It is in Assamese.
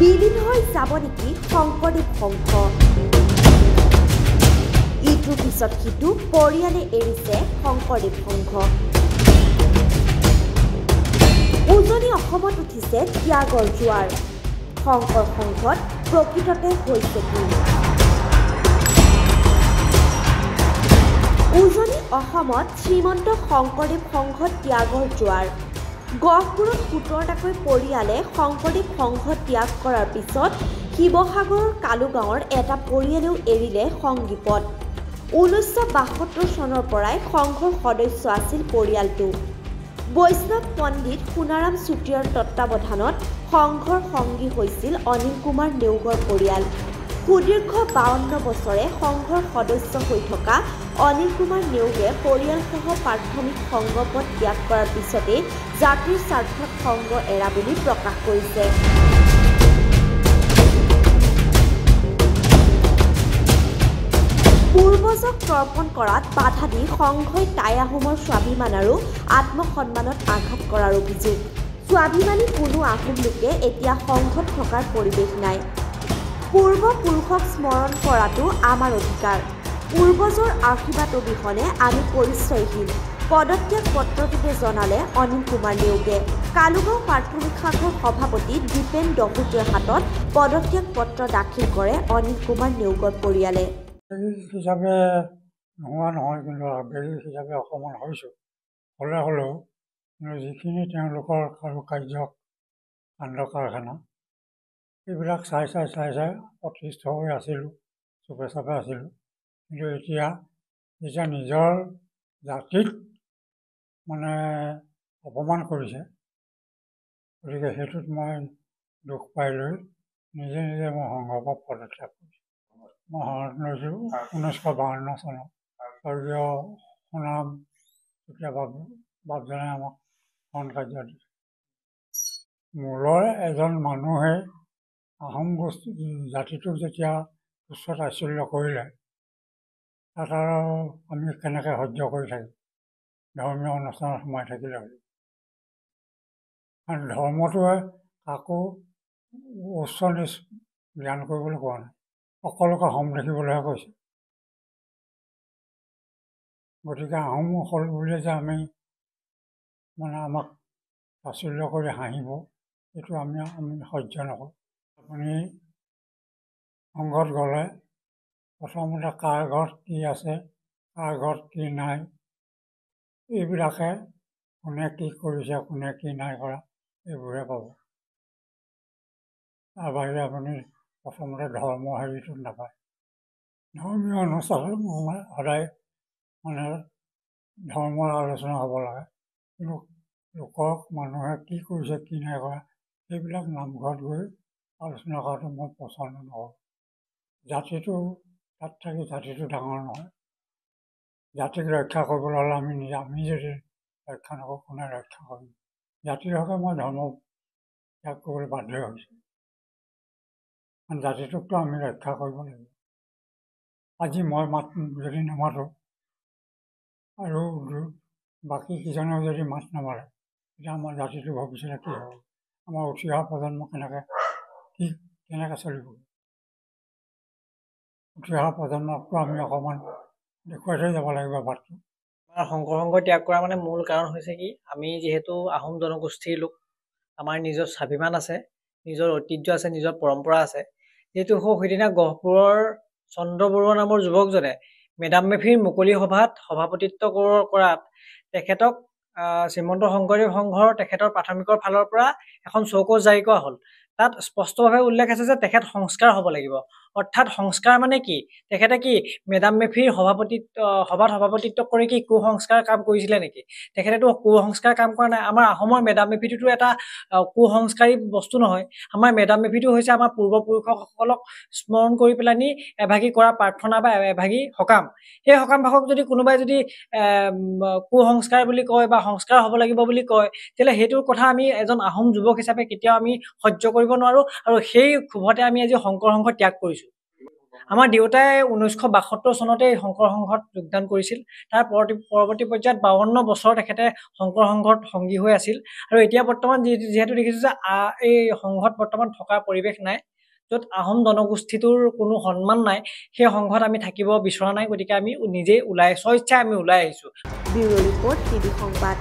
বিলীন হৈ যাব নেকি শংকৰদেৱ সংঘ? ইটোৰ পিছত সিটো পৰিয়ালে এৰিছে শংকৰদেৱ সংঘ। উজনি অসমত উঠিছে ত্যাগৰ জোৱাৰ। শংকৰ সংঘত প্ৰকৃততে হৈছে কি? উজনি অসমত শ্ৰীমন্ত শংকৰদেৱ সংঘত ত্যাগৰ জোৱাৰ। গহপুৰত 17টাকৈ পৰিয়ালে শংকৰদেৱ সংঘ ত্যাগ কৰাৰ পিছত শিৱসাগৰৰ কালুগাঁৱৰ এটা পৰিয়ালেও এৰিলে সংগীপত। 1972 চনৰ পৰাই সংঘৰ সদস্য আছিল পৰিয়ালটো। বৈষ্ণৱ পণ্ডিত সোণাৰাম চুতীয়াৰ তত্বাৱধানত সংঘৰ সংগী হৈছিল অনিল কুমাৰ নেওগৰ পৰিয়াল। সুদীৰ্ঘ 52 বছৰে সংঘৰ সদস্য হৈ থকা অনিল কুমাৰ নেওগে পৰিয়ালসহ প্ৰাথমিক সংগপদ ত্যাগ কৰাৰ পিছতে জাতিৰ স্বাৰ্থত সংঘ এৰা বুলি প্ৰকাশ কৰিছে। পূৰ্বজক তৰ্পণ কৰাত বাধা দি সংঘই টাই আহোমৰ স্বাভিমান আৰু আত্মসন্মানত আঘাত কৰাৰ অভিযোগ। স্বাভিমানী কোনো আহোম লোকে এতিয়া সংঘত থকাৰ পৰিৱেশ নাই। পূৰ্বপুৰুষক স্মৰণ কৰাটো আমাৰ অধিকাৰ। পূৰ্বজৰ আশীৰ্বাদ অবিহনে আমি পৰিচয়হীন, পদত্যাগ পত্ৰটোতে জনালে অনিল কুমাৰ নেওগে। কালুগাঁও প্ৰাথমিক শাখাৰ সভাপতি দীপেন দহোটীৰ হাতত পদত্যাগ পত্ৰ দাখিল কৰে অনিল কুমাৰ নেওগৰ পৰিয়ালে। হিচাপে নোহোৱা নহয়, কিন্তু আবেগিক হিচাপে অকণমান হৈছোঁ। হ'লেও যিখিনি তেওঁলোকৰ কাৰুকাৰ্য কাণ্ড কাৰখানা এইবিলাক চাই অতিষ্ঠ হৈ আছিলোঁ, চুপে চাপে আছিলোঁ। কিন্তু এতিয়া নিজৰ জাতিক মানে অপমান কৰিছে, গতিকে সেইটোত মই দুখ পাই লৈ নিজে মই সংঘৰ পৰা পদত্যাগ কৰিছোঁ। মই শৰণ লৈছোঁ 1952 চনত। স্বৰ্গীয় সোণাৰাম চুতীয়া বাপজনে আমাক শৰণ কাৰ্য দিছে। মূলৰ এজন মানুহে আহোম জাতিটোক যেতিয়া তুচ্ছ তাচ্ছিল্য কৰিলে, তাত আৰু আমি কেনেকৈ সহ্য কৰি থাকিম? ধৰ্মীয় অনুষ্ঠানত সোমাই থাকিলে হ'ল। কাৰণ ধৰ্মটোৱে কাকো উচ্চ নিচ জ্ঞান কৰিবলৈ কোৱা নাই, সকলোকে সম দেখিবলৈহে কৈছে। গতিকে আহোম হ'ল বুলিয়ে যে আমি আমাক তাচ্ছিল্য কৰি হাঁহিব, এইটো আমি সহ্য নকৰোঁ। আপুনি সংঘত গ'লে প্ৰথমতে কাৰ ঘৰত কি আছে, কাৰ ঘৰত কি নাই, এইবিলাকে কোনে কি কৰিছে, কোনে কি নাই কৰা, এইবোৰে পাব। তাৰ বাহিৰে আপুনি প্ৰথমতে ধৰ্ম হেৰিটো নাপায়। ধৰ্মীয় অনুষ্ঠানত সদায় ধৰ্মৰ আলোচনা হ'ব লাগে, কিন্তু লোকক মানুহে কি কৰিছে কি নাই কৰা সেইবিলাক নামঘৰত গৈ আলোচনা কৰাটো মই পচন্দ নকৰোঁ। জাতিটো তাত থাকি জাতিটো ডাঙৰ নহয়। জাতিক ৰক্ষা কৰিবলৈ হ'লে আমি যদি ৰক্ষা নকৰোঁ, কোনে ৰক্ষা কৰিম? জাতিৰ হকে মই ধৰ্ম ত্যাগ কৰিবলৈ বাধ্য হৈছোঁ। কাৰণ জাতিটোকতো আমি ৰক্ষা কৰিব লাগিব। আজি মই যদি নামাতোঁ আৰু বাকী কিজনেও যদি মাত নামাৰে, তেতিয়া আমাৰ জাতিটোৰ ভৱিষ্যতে কি হ'ব? আমাৰ উঠি অহা প্ৰজন্ম কেনেকৈ চলিব? উঠি অহা প্ৰজন্মকতো আমি অকণমান দেখুৱাই থৈ যাব লাগিব বাটটো। শংকৰ সংঘ ত্যাগ কৰা মানে মূল কাৰণ হৈছে কি, আমি যিহেতু আহোম জনগোষ্ঠীৰ লোক, আমাৰ নিজৰ স্বাভিমান আছে, নিজৰ ঐতিহ্য আছে, নিজৰ পৰম্পৰা আছে। যিহেতু সেইদিনা গহপুৰৰ চন্দ্ৰ বৰুৱা নামৰ যুৱকজনে মেডাম মেফিৰ মুকলি সভাত সভাপতিত্ব কৰাত তেখেতক শ্ৰীমন্ত শংকৰদেৱ সংঘৰ তেখেতৰ প্ৰাথমিকৰ ফালৰ পৰা এখন চৌকছ জাৰি কৰা হ'ল। তাত স্পষ্টভাৱে উল্লেখ আছে যে তেখেত সংস্কাৰ হ'ব লাগিব। অৰ্থাৎ সংস্কাৰ মানে কি? তেখেতে কি মেডাম মেফিৰ সভাত সভাপতিত্ব কৰি কি কুসংস্কাৰ কাম কৰিছিলে নেকি? তেখেতেতো কুসংস্কাৰ কাম কৰা নাই। আমাৰ অসমৰ মেডাম মেফিটোতো এটা কুসংস্কাৰী বস্তু নহয়। আমাৰ মেডাম মেফিটো হৈছে আমাৰ পূৰ্বপুৰুষসকলক স্মৰণ কৰি পেলানি এভাগি কৰা প্ৰাৰ্থনা বা এভাগি সকাম। সেই সকাম ভাগক যদি কোনোবাই যদি কুসংস্কাৰ বুলি কয় বা সংস্কাৰ হ'ব লাগিব বুলি কয়, তেতিয়াহ'লে সেইটোৰ কথা আমি এজন আহোম যুৱক হিচাপে কেতিয়াও আমি সহ্য কৰিব নোৱাৰোঁ। আৰু সেই ক্ষোভতে আমি আজি শংকৰ সংঘ ত্যাগ কৰিছোঁ। আমাৰ দেউতাই 1972 চনতে এই শংকৰ সংঘত যোগদান কৰিছিল। তাৰ পৰৱৰ্তী পৰ্যায়ত 52 বছৰ তেখেতে শংকৰ সংঘত সংগী হৈ আছিল। আৰু এতিয়া বৰ্তমান যিহেতু দেখিছোঁ যে এই সংঘত বৰ্তমান থকাৰ পৰিৱেশ নাই, য'ত আহোম জনগোষ্ঠীটোৰ কোনো সন্মান নাই, সেই সংঘত আমি থাকিব বিচৰা নাই। গতিকে আমি নিজেই স্বইচ্ছাই আমি ওলাই আহিছোঁ। ব্যুৰো ৰিপৰ্ট, টিভি সংবাদ।